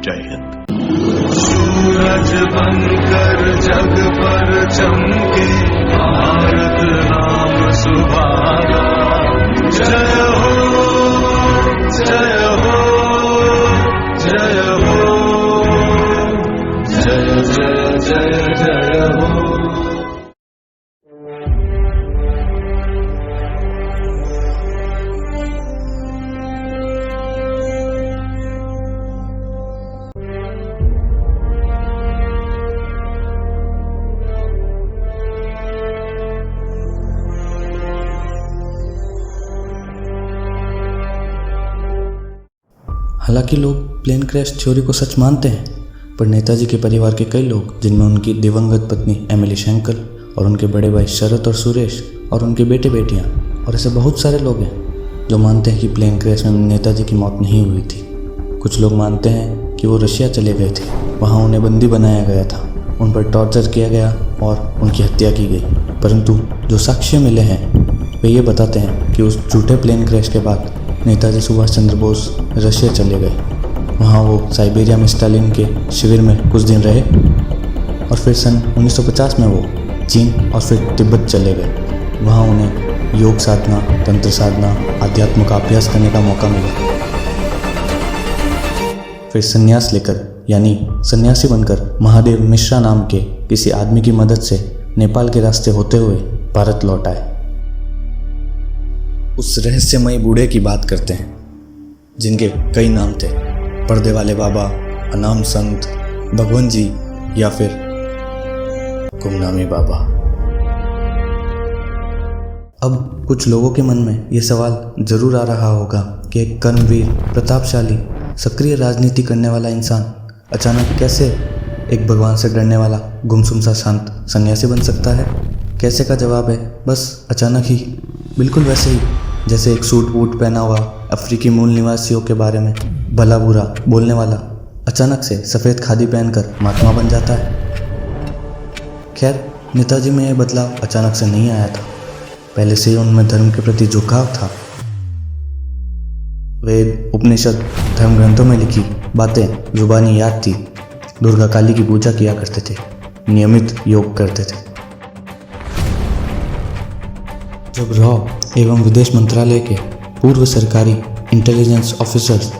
जय हिंद। सूरज बनकर जग पर चमके, भारत नाम सुहागा। जय हो जय हो जय हो, जय जय जय जय हो। हालांकि लोग प्लेन क्रैश थ्योरी को सच मानते हैं, पर नेताजी के परिवार के कई लोग, जिनमें उनकी दिवंगत पत्नी एमिली शेंकल और उनके बड़े भाई शरत और सुरेश और उनके बेटे बेटियां, और ऐसे बहुत सारे लोग हैं जो मानते हैं कि प्लेन क्रैश में नेताजी की मौत नहीं हुई थी। कुछ लोग मानते हैं कि वो रशिया चले गए थे, वहाँ उन्हें बंदी बनाया गया था, उन पर टॉर्चर किया गया और उनकी हत्या की गई। परंतु जो साक्ष्य मिले हैं वे ये बताते हैं कि उस झूठे प्लेन क्रैश के बाद नेताजी सुभाष चंद्र बोस रशिया चले गए। वहाँ वो साइबेरिया में स्टालिन के शिविर में कुछ दिन रहे और फिर सन 1950 में वो चीन और फिर तिब्बत चले गए। वहाँ उन्हें योग साधना, तंत्र साधना, आध्यात्म का अभ्यास करने का मौका मिला। फिर संन्यास लेकर यानी सन्यासी बनकर महादेव मिश्रा नाम के किसी आदमी की मदद से नेपाल के रास्ते होते हुए भारत लौट आए। उस रहस्यमयी बूढ़े की बात करते हैं जिनके कई नाम थे, पर्दे वाले बाबा, अनाम संत, भगवान जी या फिर गुमनामी बाबा। अब कुछ लोगों के मन में ये सवाल जरूर आ रहा होगा कि एक कर्मवीर, प्रतापशाली, सक्रिय राजनीति करने वाला इंसान अचानक कैसे एक भगवान से डरने वाला गुमसुम सा शांत सन्यासी बन सकता है। कैसे का जवाब है बस अचानक ही, बिल्कुल वैसे ही जैसे एक सूट बूट पहना हुआ अफ्रीकी मूल निवासियों के बारे में भला बुरा बोलने वाला अचानक से सफ़ेद खादी पहनकर महात्मा बन जाता है। खैर, नेताजी में यह बदलाव अचानक से नहीं आया था, पहले से ही उनमें धर्म के प्रति झुकाव था। वेद, उपनिषद, धर्म ग्रंथों में लिखी बातें जुबानी याद थी। दुर्गा काली की पूजा किया करते थे, नियमित योग करते थे। जब रॉ एवं विदेश मंत्रालय के पूर्व सरकारी इंटेलिजेंस ऑफिसर्स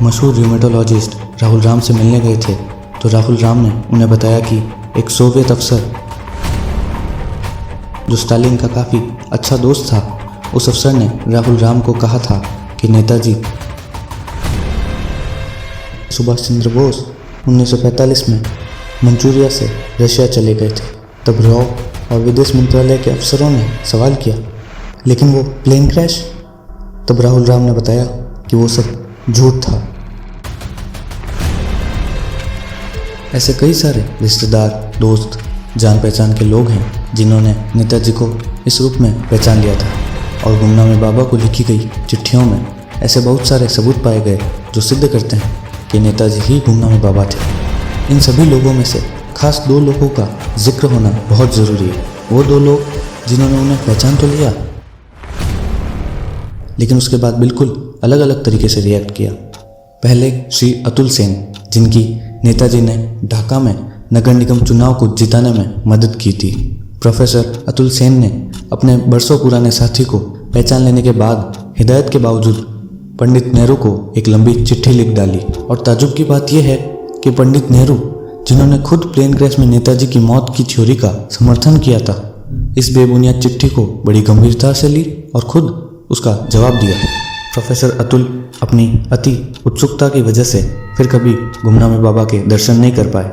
मशहूर र्यूमेटोलॉजिस्ट राहुल राम से मिलने गए थे, तो राहुल राम ने उन्हें बताया कि एक सोवियत अफसर जो स्टालिन का काफ़ी अच्छा दोस्त था, उस अफसर ने राहुल राम को कहा था कि नेताजी सुभाष चंद्र बोस 1945 में मंचूरिया से रशिया चले गए थे। तब रॉ और विदेश मंत्रालय के अफसरों ने सवाल किया, लेकिन वो प्लेन क्रैश? तब राहुल राम ने बताया कि वो सब झूठ था। ऐसे कई सारे रिश्तेदार, दोस्त, जान पहचान के लोग हैं जिन्होंने नेताजी को इस रूप में पहचान लिया था, और गुमनामी बाबा को लिखी गई चिट्ठियों में ऐसे बहुत सारे सबूत पाए गए जो सिद्ध करते हैं कि नेताजी ही गुमनामी बाबा थे। इन सभी लोगों में से खास दो लोगों का जिक्र होना बहुत ज़रूरी है। वो दो लोग जिन्होंने उन्हें पहचान तो लिया, लेकिन उसके बाद बिल्कुल अलग अलग तरीके से रिएक्ट किया। पहले श्री अतुल सेन, जिनकी नेताजी ने ढाका में नगर निगम चुनाव को जिताने में मदद की थी। प्रोफेसर अतुल सेन ने अपने बरसों पुराने साथी को पहचान लेने के बाद हिदायत के बावजूद पंडित नेहरू को एक लंबी चिट्ठी लिख डाली। और ताजुब की बात यह है कि पंडित नेहरू, जिन्होंने खुद प्लेन क्रैश में नेताजी की मौत की थ्योरी का समर्थन किया था, इस बेबुनियाद चिट्ठी को बड़ी गंभीरता से ली और खुद उसका जवाब दिया। प्रोफेसर अतुल अपनी अति उत्सुकता की वजह से फिर कभी गुमनामी बाबा के दर्शन नहीं कर पाए।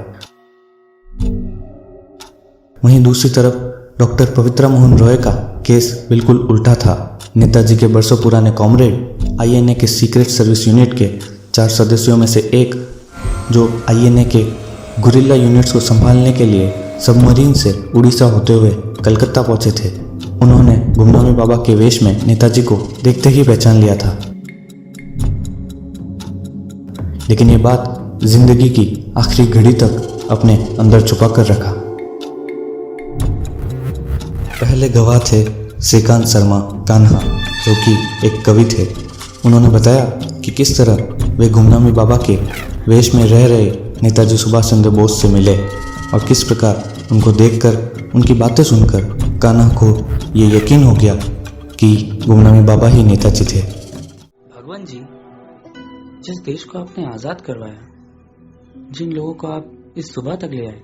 वहीं दूसरी तरफ डॉक्टर पवित्रा मोहन रॉय का केस बिल्कुल उल्टा था। नेताजी के बरसों पुराने कॉमरेड, आईएनए के सीक्रेट सर्विस यूनिट के 4 सदस्यों में से एक, जो आईएनए के गुरिल्ला यूनिट्स को संभालने के लिए सबमरीन से उड़ीसा होते हुए कलकत्ता पहुंचे थे, उन्होंने गुमनामी बाबा के वेश में नेताजी को देखते ही पहचान लिया था। लेकिन ये बात जिंदगी की आखिरी घड़ी तक अपने अंदर छुपा कर रखा। पहले गवाह थे श्रीकांत शर्मा कान्हा, जो कि एक कवि थे। उन्होंने बताया कि किस तरह वे गुमनामी बाबा के वेश में रह रहे नेताजी सुभाष चंद्र बोस से मिले और किस प्रकार उनको देखकर, उनकी बातें सुनकर कान्हा को ये यकीन हो गया कि गुमनामी बाबा ही नेताजी थे। भगवान जी, जिस देश को आपने आजाद करवाया, जिन लोगों को आप इस सुबह तक ले आए,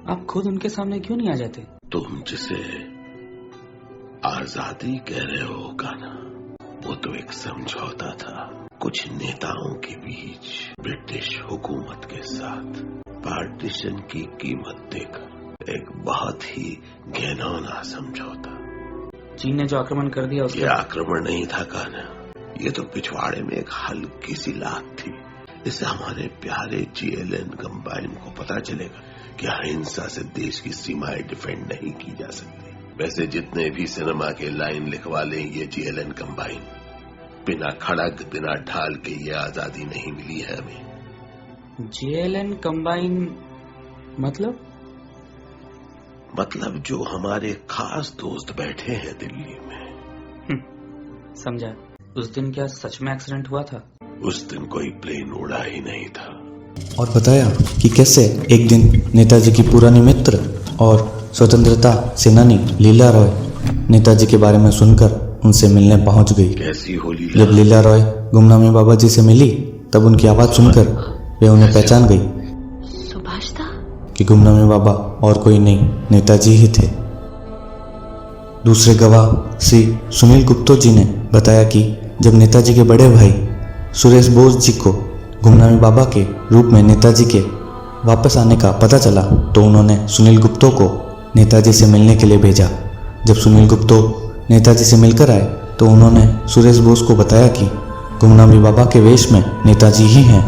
आप खुद उनके सामने क्यों नहीं आ जाते? तुम जिसे आजादी कह रहे हो कान्हा, वो तो एक समझौता था कुछ नेताओं के बीच ब्रिटिश हुकूमत के साथ। पार्टीशन की कीमत देकर एक बहुत ही घिनौना समझौता। चीन ने जो आक्रमण कर दिया उसके ये आक्रमण नहीं था कान्हा, ये तो पिछवाड़े में एक हल्की सी लात थी। इससे हमारे प्यारे GLN कंबाइन को पता चलेगा कि अहिंसा से देश की सीमाएं डिफेंड नहीं की जा सकती। वैसे जितने भी सिनेमा के लाइन लिखवा लें ये GLN कंबाइन, बिना खड़ग बिना ढाल के ये आजादी नहीं मिली है हमें। GLN कंबाइन मतलब जो हमारे खास दोस्त बैठे हैं दिल्ली में। समझा। उस दिन क्या सच में एक्सीडेंट हुआ था? उस दिन कोई प्लेन उड़ा ही नहीं था। और बताया कि कैसे एक दिन नेताजी की पुरानी मित्र और स्वतंत्रता सेनानी लीला रॉय नेताजी के बारे में सुनकर उनसे मिलने पहुंच गई। कैसी हो लीला? जब लीला रॉय गुमनामी बाबा जी से मिली तब उनकी आवाज सुनकर वे उन्हें पहचान गई सुभाष था कि गुमनामी बाबा और कोई नहीं, नेताजी ही थे। दूसरे गवाह श्री सुनील गुप्ता जी ने बताया कि जब नेताजी के बड़े भाई सुरेश बोस जी को गुमनामी बाबा के रूप में नेताजी के वापस आने का पता चला तो उन्होंने सुनील गुप्ता को नेताजी से मिलने के लिए भेजा। जब सुनील गुप्ता नेताजी से मिलकर आए तो उन्होंने सुरेश बोस को बताया कि गुमनामी बाबा के वेश में नेताजी ही हैं।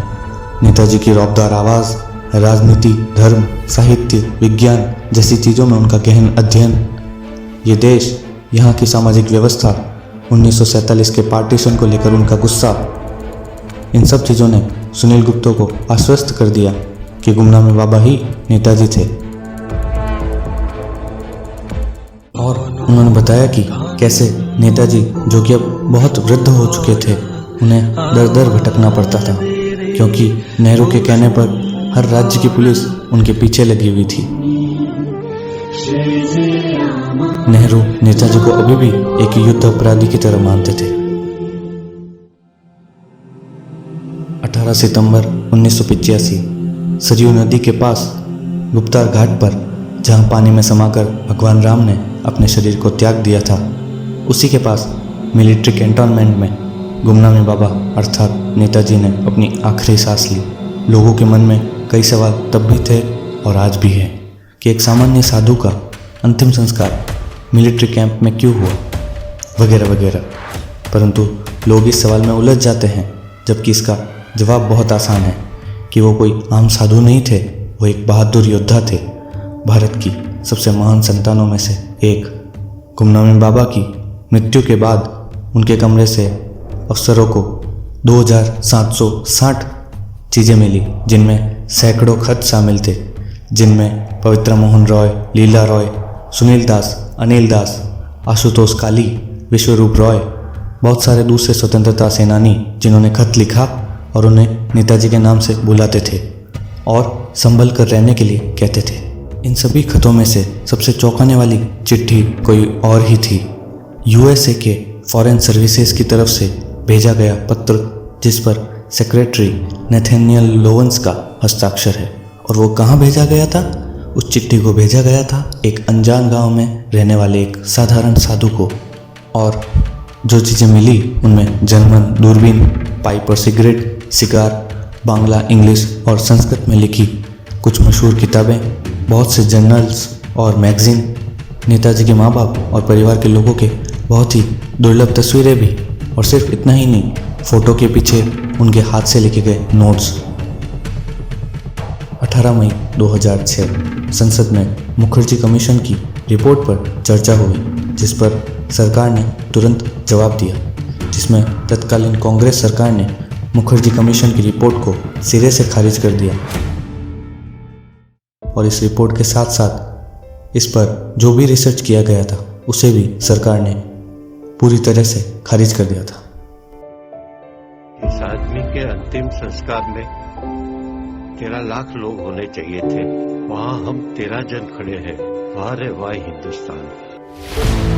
नेताजी की रौबदार आवाज़, राजनीति, धर्म, साहित्य, विज्ञान जैसी चीज़ों में उनका गहन अध्ययन, ये देश, यहाँ की सामाजिक व्यवस्था, 1947 के पार्टीशन को लेकर उनका गुस्सा, इन सब चीज़ों ने सुनील गुप्ता को आश्वस्त कर दिया कि गुमनामी बाबा ही नेताजी थे। और उन्होंने बताया कि कैसे नेताजी, जो कि अब बहुत वृद्ध हो चुके थे, उन्हें दर दर भटकना पड़ता था क्योंकि नेहरू के कहने पर हर राज्य की पुलिस उनके पीछे लगी हुई थी। नेहरू नेताजी को अभी भी एक युद्ध अपराधी की तरह मानते थे। 18 सितंबर 1985 सरयू नदी के पास गुप्तार घाट पर, जहां पानी में समाकर भगवान राम ने अपने शरीर को त्याग दिया था, उसी के पास मिलिट्री कैंटोनमेंट में गुमनामी बाबा अर्थात नेताजी ने अपनी आखिरी सांस ली। लोगों के मन में कई सवाल तब भी थे और आज भी है कि एक सामान्य साधु का अंतिम संस्कार मिलिट्री कैंप में क्यों हुआ, वगैरह वगैरह। परंतु लोग इस सवाल में उलझ जाते हैं, जबकि इसका जवाब बहुत आसान है कि वो कोई आम साधु नहीं थे, वो एक बहादुर योद्धा थे, भारत की सबसे महान संतानों में से एक। गुमनामी बाबा की मृत्यु के बाद उनके कमरे से अफसरों को 2760 चीज़ें मिली, जिनमें सैकड़ों खत शामिल थे, जिनमें पवित्र मोहन रॉय, लीला रॉय, सुनील दास, अनिल दास, आशुतोष काली, विश्वरूप रॉय, बहुत सारे दूसरे स्वतंत्रता सेनानी जिन्होंने खत लिखा और उन्हें नेताजी के नाम से बुलाते थे और संभल कर रहने के लिए कहते थे। इन सभी खतों में से सबसे चौंकाने वाली चिट्ठी कोई और ही थी। USA के फॉरेन सर्विसेज की तरफ से भेजा गया पत्र, जिस पर सेक्रेटरी नेथेनियल लोवेंस का हस्ताक्षर है। और वो कहाँ भेजा गया था? उस चिट्ठी को भेजा गया था एक अनजान गांव में रहने वाले एक साधारण साधु को। और जो चीज़ें मिली उनमें जर्मन दूरबीन, पाइप और सिगरेट, सिगार, बांग्ला, इंग्लिश और संस्कृत में लिखी कुछ मशहूर किताबें, बहुत से जर्नल्स और मैगजीन, नेताजी के माँ बाप और परिवार के लोगों के बहुत ही दुर्लभ तस्वीरें भी। और सिर्फ इतना ही नहीं, फोटो के पीछे उनके हाथ से लिखे गए नोट्स। 18 मई 2006 संसद में मुखर्जी कमीशन की रिपोर्ट पर चर्चा हुई, जिस पर सरकार ने तुरंत जवाब दिया, जिसमें तत्कालीन कांग्रेस सरकार ने मुखर्जी कमीशन की रिपोर्ट को सिरे से खारिज कर दिया। और इस रिपोर्ट के साथ साथ इस पर जो भी रिसर्च किया गया था उसे भी सरकार ने पूरी तरह से खारिज कर दिया था। आदमी के अंतिम संस्कार में 13 लाख लोग होने चाहिए थे, वहाँ हम 13 जन खड़े हैं। वाह रे वाह हिंदुस्तान।